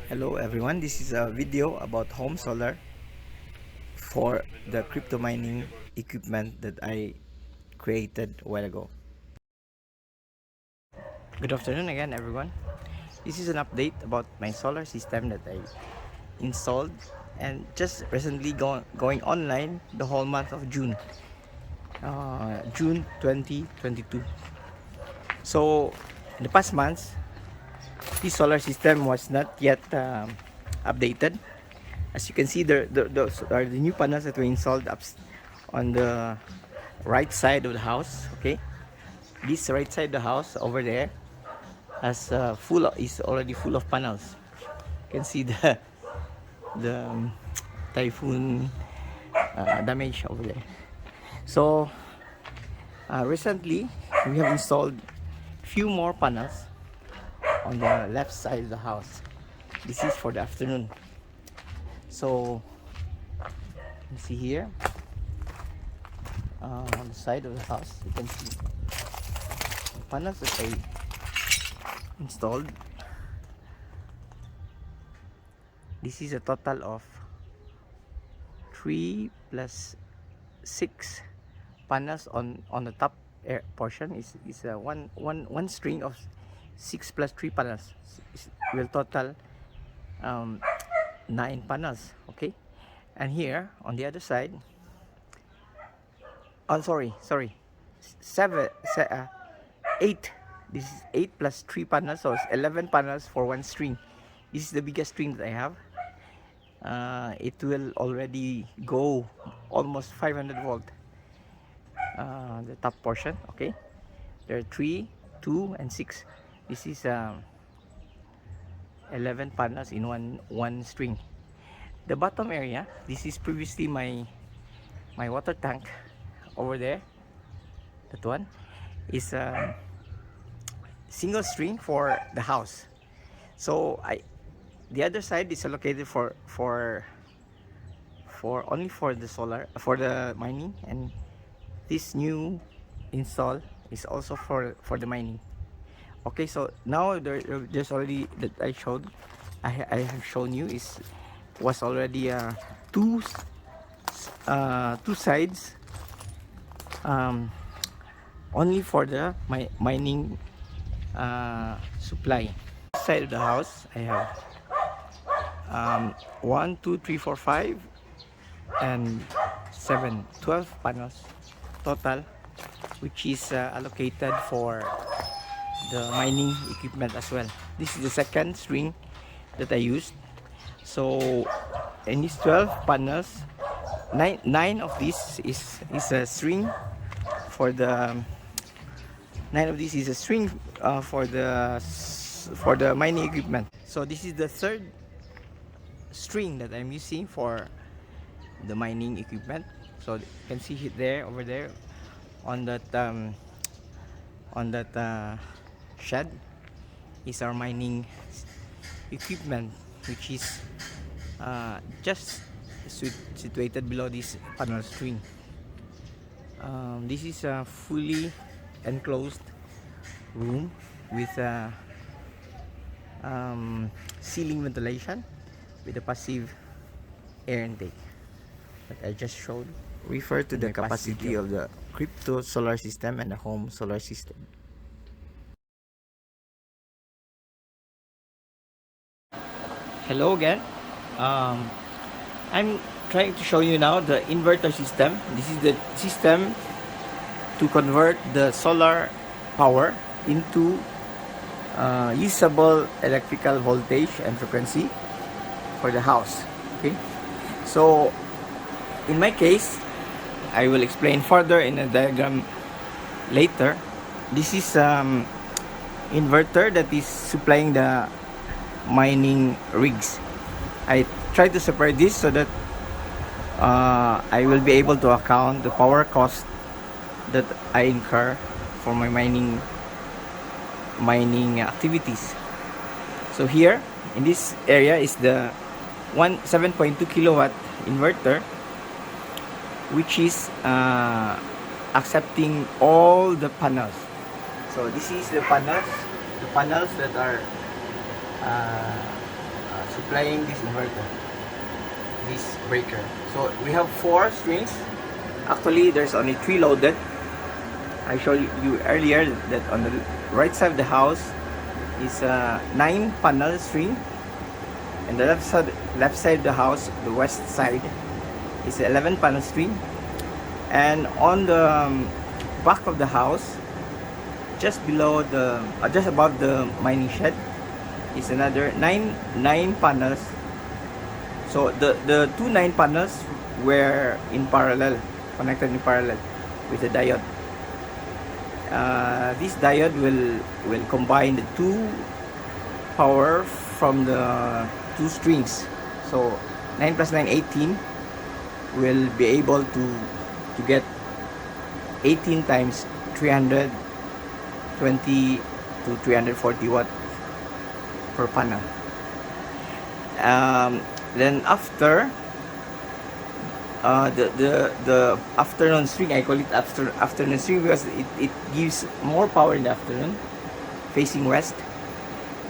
Hello everyone, this is a video about home solar for the crypto mining equipment that I created a while ago. Good afternoon again everyone. This is an update about my solar system that I installed and just recently going online the whole month of June, June 2022. So in the past months, this solar system was not yet updated. As you can see, those are the new panels that were installed up on the right side of the house. Okay, this right side of the house over there has is already full of panels. You can see the typhoon damage over there. So recently we have installed few more panels on the left side of the house. This is for the afternoon. So you see here on the side of the house, you can see the panels that I installed. This is a total of 3 plus 6 panels on the top portion. Is a one string of 6 plus 3 panels. Will total 9 panels. Okay, and here on the other side, oh sorry 8. This is 8 plus 3 panels, so it's 11 panels for one string. This is the biggest string that I have. It will already go almost 500 volt, the top portion. Okay, there are 3, 2 and 6. This is 11 panels in one string. The bottom area, this is previously my water tank over there. That one is a single string for the house. So the other side is allocated for only for the solar, for the mining, and this new install is also for the mining. Okay, so now there's already that I have shown you was already two sides only for the mining supply. Side of the house I have 1 2 3 4 5 and 7 12 panels total, which is allocated for the mining equipment as well. This is the second string that I used. So in these 12 panels, nine of this is a string for the 9 of this is a string for the mining equipment. So this is the third string that I'm using for the mining equipment. So you can see it there, over there on that shed is our mining equipment, which is just situated below this panel string. This is a fully enclosed room with ceiling ventilation with a passive air intake that I just showed. Refer to the capacity of the crypto solar system and the home solar system. Hello again. I'm trying to show you now the inverter system. This is the system to convert the solar power into usable electrical voltage and frequency for the house. Okay, so in my case, I will explain further in a diagram later. This is inverter that is supplying the mining rigs. I try to separate this so that I will be able to account the power cost that I incur for my mining activities. So here in this area is the 7.2 kilowatt inverter, which is accepting all the panels. So this is the panels that are supplying this inverter, this breaker. So we have 4 strings. Actually, there's only 3 loaded. I showed you earlier that on the right side of the house is a 9 panel string, and the left side of the house, the west side, is 11 panel string, and on the back of the house, just below the just above the mining shed, is another 9 panels. So the 2 9 panels were in parallel, connected in parallel with the diode. This diode will combine the 2 power from the 2 strings. So 9 plus 9, 18, will be able to get 18 times 320 to 340 watt per panel. Then after the afternoon string, I call it afternoon string because it gives more power in the afternoon, facing west,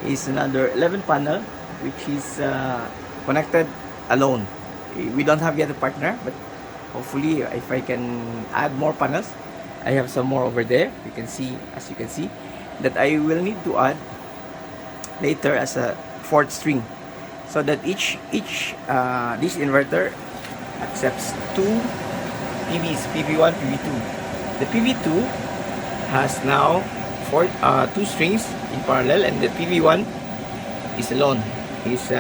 is another 11 panel, which is connected alone. We don't have yet a partner, but hopefully if I can add more panels, I have some more over there. You can see, as you can see, that I will need to add later as a 4th string, so that each this inverter accepts 2 PVs, PV1, PV2. The PV2 has now 2 strings in parallel, and the PV1 is alone, is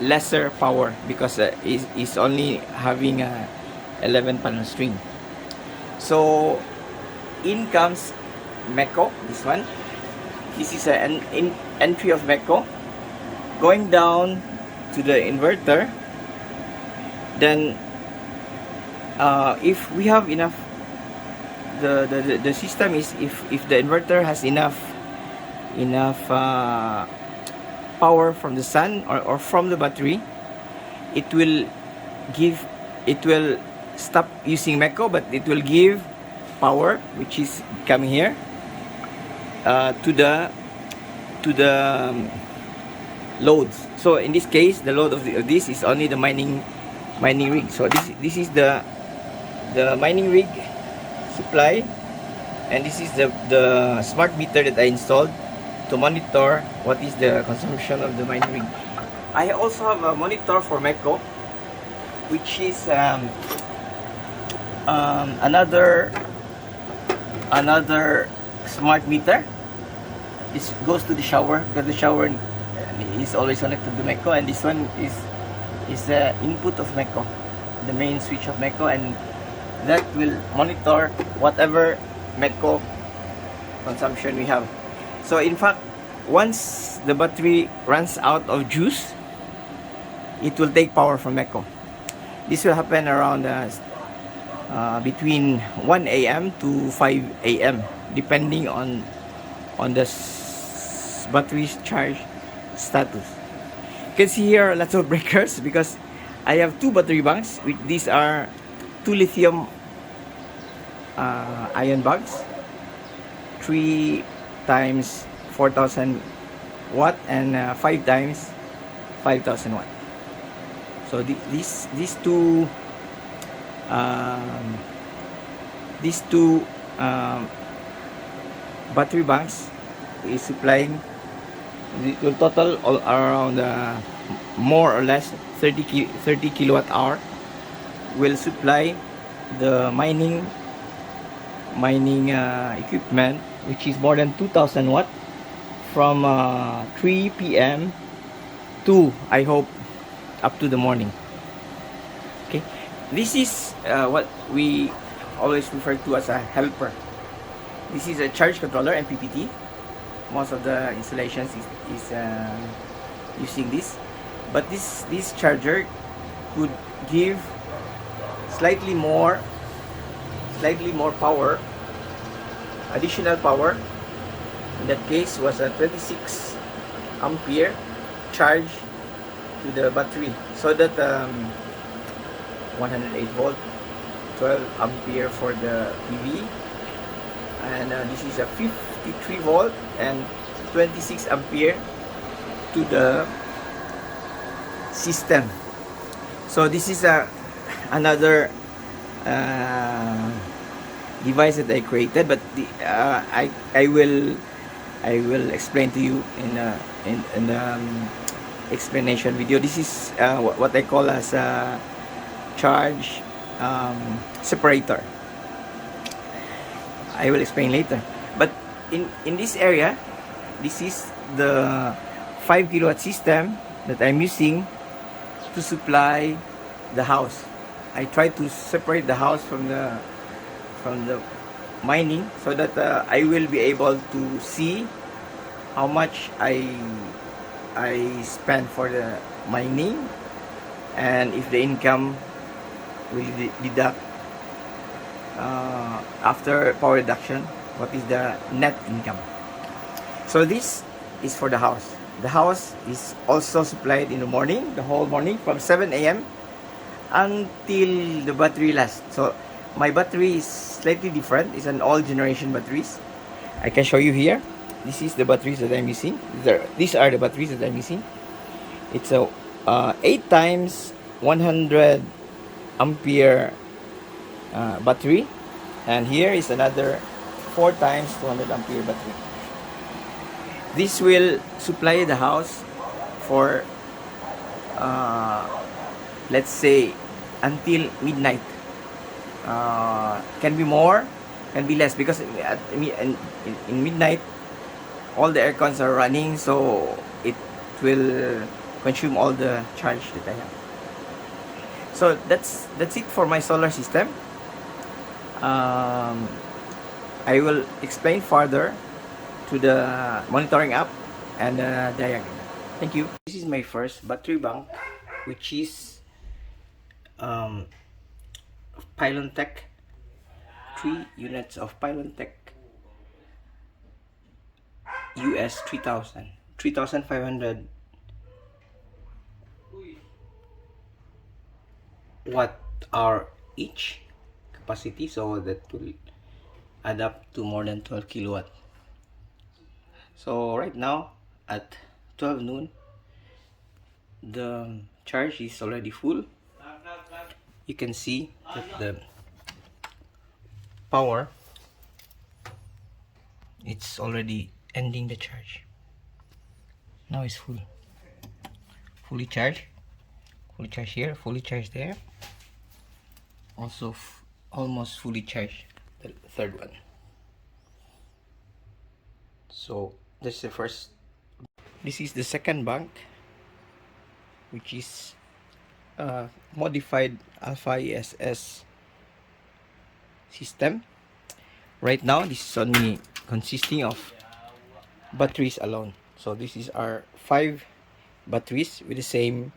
lesser power because is only having a 11 panel string. So in comes MECO, this one. This is an entry of MECO going down to the inverter. Then if we have enough, the system is, if the inverter has enough power from the sun or from the battery, it will stop using MECO, but it will give power, which is coming here to the loads. So in this case, the load of this is only the mining rig. So this is the mining rig supply, and this is the smart meter that I installed to monitor what is the consumption of the mining rig. I also have a monitor for MECO, which is another smart meter. This goes to the shower because the shower is always connected to MECO, and this one is the input of MECO, the main switch of MECO, and that will monitor whatever MECO consumption we have. So in fact, once the battery runs out of juice, it will take power from MECO. This will happen around between 1 a.m. to 5 a.m. depending on the battery's charge status. You can see here lots of breakers because I have 2 battery banks. These are 2 lithium ion bags, 3 times 4,000 watt and 5 times 5,000 watt. So these two battery banks is supplying, it will total all around more or less 30 kilowatt hour, will supply the mining equipment, which is more than 2,000 watt from 3 p.m. to, I hope, up to the morning. Okay, this is what we always refer to as a helper. This is a charge controller, MPPT. Most of the installations is using this, but this charger could give slightly more power, additional power. In that case was a 26 ampere charge to the battery, so that 108 volt, 12 ampere for the PV, and this is a 53 volt and 26 ampere to the system. So this is another device that I created, but I will explain to you in the explanation video. This is what I call as a charge separator. I will explain later. But in this area, this is the 5 kilowatt system that I'm using to supply the house. I try to separate the house from the mining so that I will be able to see how much I spend for the mining, and if the income will deduct after power reduction, what is the net income. So this is for the house. The house is also supplied in the morning, the whole morning from 7 a.m. until the battery lasts. So my battery is slightly different. It's an old generation batteries. I can show you here. This is the batteries that I'm using. These are the batteries that I'm using. It's a 8 times 100 ampere battery, and here is another 4 times 200 ampere battery. This will supply the house for let's say until midnight. Can be more, can be less, because in midnight all the air cons are running, so it will consume all the charge that I have. So that's it for my solar system. I will explain further to the monitoring app and the diagram. Thank you. This is my first battery bank, which is Pylontech, 3 units of Pylontech US 3500 watt hour each capacity, so that will add up to more than 12 kilowatt. So right now at 12 noon, the charge is already full. You can see that the power, it's already ending the charge. Now it's fully charged here, fully charged there, also almost fully charged the third one. So this is the first. This is the second bank, which is modified Alpha ESS system. Right now this is only consisting of batteries alone. So this is our 5 batteries with the same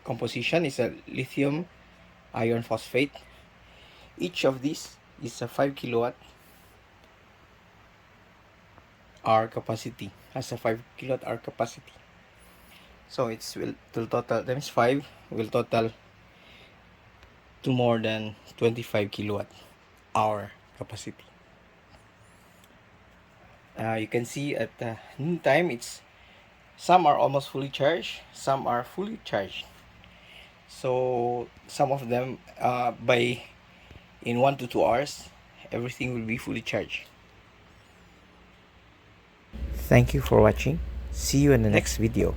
composition. It's a lithium iron phosphate. Each of these is a 5 kilowatt hour capacity, has a 5 kilowatt hour capacity. So it's will total times 5 will total to more than 25 kilowatt hour capacity. You can see at noon time, it's some are almost fully charged, some are fully charged. So some of them by in 1 to 2 hours everything will be fully charged. Thank you for watching. See you in the next video.